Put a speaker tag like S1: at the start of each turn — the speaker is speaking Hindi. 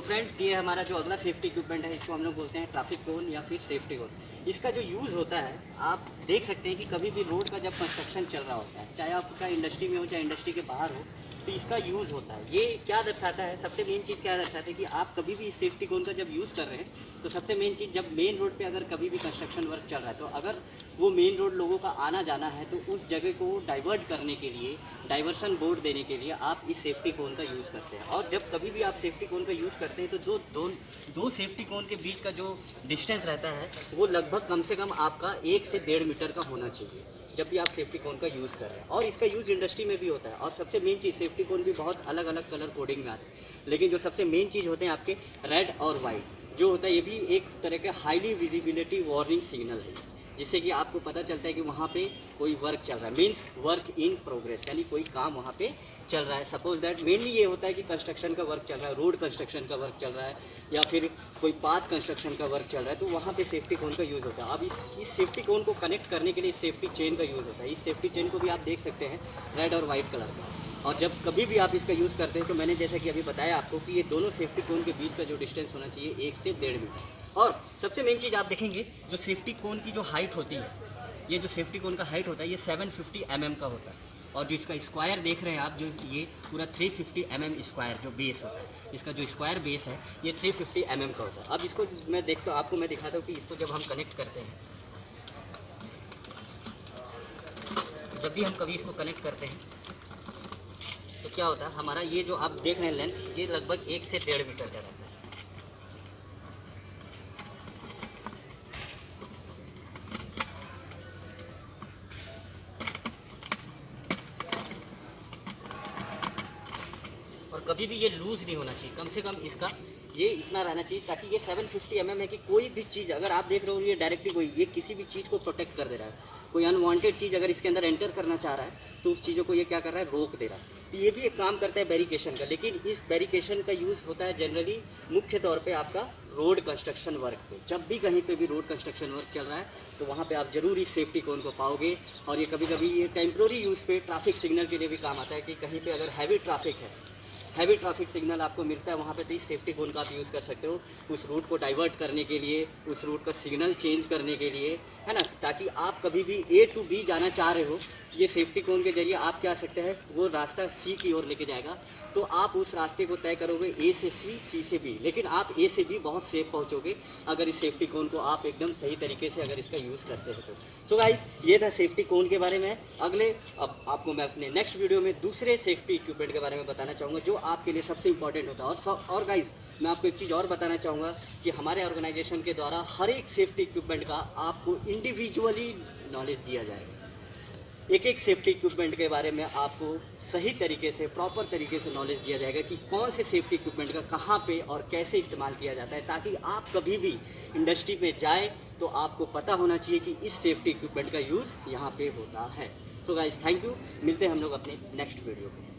S1: फ्रेंड्स, ये हमारा जो अगला सेफ्टी इक्विपमेंट है, इसको हम लोग बोलते हैं ट्रैफिक कोन या फिर सेफ्टी कोन। इसका जो यूज़ होता है, आप देख सकते हैं कि कभी भी रोड का जब कंस्ट्रक्शन चल रहा होता है, चाहे आपका इंडस्ट्री में हो चाहे इंडस्ट्री के बाहर हो, तो इसका यूज़ होता है। ये क्या दर्शाता है, सबसे मेन चीज़ क्या दर्शाता है कि आप कभी भी इस सेफ्टी कोन का जब यूज़ कर रहे हैं, तो सबसे मेन चीज़, जब मेन रोड पे अगर कभी भी कंस्ट्रक्शन वर्क चल रहा है, तो अगर वो मेन रोड लोगों का आना जाना है, तो उस जगह को डाइवर्ट करने के लिए, डाइवर्सन बोर्ड देने के लिए आप इस सेफ्टी कोन का यूज़ करते हैं। और जब कभी भी आप सेफ्टी कोन का यूज़ करते हैं, तो दो सेफ्टी कोन के बीच का जो डिस्टेंस रहता है, वो लगभग कम से कम आपका 1 से 1.5 मीटर का होना चाहिए, जब भी आप सेफ्टी कोन का यूज़ कर रहे हैं। और इसका यूज़ इंडस्ट्री में भी होता है। और सबसे मेन चीज़, सेफ्टी कोन भी बहुत अलग अलग कलर कोडिंग में आते हैं, लेकिन जो सबसे मेन चीज़ होते हैं आपके रेड और वाइट जो होता है, ये भी एक तरह का हाईली विजिबिलिटी वार्निंग सिग्नल है, जिससे कि आपको पता चलता है कि वहाँ पे कोई वर्क चल रहा है, मीन्स वर्क इन प्रोग्रेस, यानी कोई काम वहाँ पे चल रहा है। सपोज दैट मेनली ये होता है कि कंस्ट्रक्शन का वर्क चल रहा है, रोड कंस्ट्रक्शन का वर्क चल रहा है, या फिर कोई पाथ कंस्ट्रक्शन का वर्क चल रहा है, तो वहाँ पे सेफ्टी कोन का यूज़ होता है। अब इस सेफ्टी कोन को कनेक्ट करने के लिए सेफ्टी चेन का यूज़ होता है। इस सेफ्टी चेन को भी आप देख सकते हैं, रेड और वाइट कलर का। और जब कभी भी आप इसका यूज़ करते हैं, तो मैंने जैसा कि अभी बताया आपको कि ये दोनों सेफ्टी कोन के बीच का जो डिस्टेंस होना चाहिए, 1 से 1.5 मीटर। और सबसे मेन चीज़ आप देखेंगे, जो सेफ्टी कोन की जो हाइट होती है, ये जो सेफ्टी कोन का हाइट होता है, ये 750 mm का होता है। और जो इसका स्क्वायर देख रहे हैं आप, जो ये पूरा 350 mm स्क्वायर जो बेस होता है, इसका जो स्क्वायर बेस है, ये 350 mm का होता है। अब इसको मैं दिखाता हूँ कि इसको जब हम कनेक्ट करते हैं, जब भी हम कभी इसको कनेक्ट करते हैं, तो क्या होता है, हमारा ये जो आप देख रहे हैं लेंथ, ये लगभग 1 से 1.5 मीटर का रहता है। और कभी भी ये लूज़ नहीं होना चाहिए, कम से कम इसका ये इतना रहना चाहिए, ताकि ये 750 mm है कि कोई भी चीज़ अगर आप देख रहे हो, ये डायरेक्टली ये किसी भी चीज़ को प्रोटेक्ट कर दे रहा है। कोई अनवांटेड चीज़ अगर इसके अंदर एंटर करना चाह रहा है, तो उस चीज़ों को ये क्या कर रहा है, रोक दे रहा है। तो ये भी एक काम करता है बैरिकेशन का, लेकिन इस बैरिकेशन का यूज़ होता है जनरली मुख्य तौर पर आपका रोड कंस्ट्रक्शन वर्क पे। जब भी कहीं पे भी रोड कंस्ट्रक्शन वर्क चल रहा है, तो वहाँ पे आप जरूर इस सेफ्टी कोन को पाओगे। और ये कभी कभी ये टेम्प्रोरी यूज़ पे ट्रैफिक सिग्नल के लिए भी काम आता है, कि कहीं पे अगर हैवी ट्रैफिक है, हैवी ट्रैफिक सिग्नल आपको मिलता है वहाँ पे, तो इस सेफ्टी कोन का आप यूज़ कर सकते हो, उस रूट को डाइवर्ट करने के लिए, उस रूट का सिग्नल चेंज करने के लिए, है ना। ताकि आप कभी भी A to B जाना चाह रहे हो, ये सेफ्टी कोन के जरिए आप क्या सकते हैं, वो रास्ता C की ओर लेके जाएगा, तो आप उस रास्ते को तय करोगे A से C से B, लेकिन आप A से B बहुत सेफ पहुंचोगे अगर इस सेफ्टी कोन को आप एकदम सही तरीके से अगर इसका यूज़ करते हो तो। सो गाइस, ये था सेफ्टी कोन के बारे में। अब आपको मैं अपने नेक्स्ट वीडियो में दूसरे सेफ्टी इक्विपमेंट के बारे में बताना चाहूँगा, जो आपके लिए सबसे इंपॉर्टेंट होता है। और गाइस, मैं आपको एक चीज़ और बताना चाहूँगा कि हमारे ऑर्गेनाइजेशन के द्वारा हर एक सेफ्टी इक्विपमेंट का आपको इंडिविजुअली नॉलेज दिया जाएगा। एक एक सेफ्टी इक्विपमेंट के बारे में आपको सही तरीके से, प्रॉपर तरीके से नॉलेज दिया जाएगा कि कौन से सेफ्टी इक्विपमेंट का कहाँ पे और कैसे इस्तेमाल किया जाता है, ताकि आप कभी भी इंडस्ट्री पे जाए तो आपको पता होना चाहिए कि इस सेफ्टी इक्विपमेंट का यूज़ यहाँ पे होता है। So guys, thank you. मिलते हैं हम लोग अपने नेक्स्ट वीडियो में।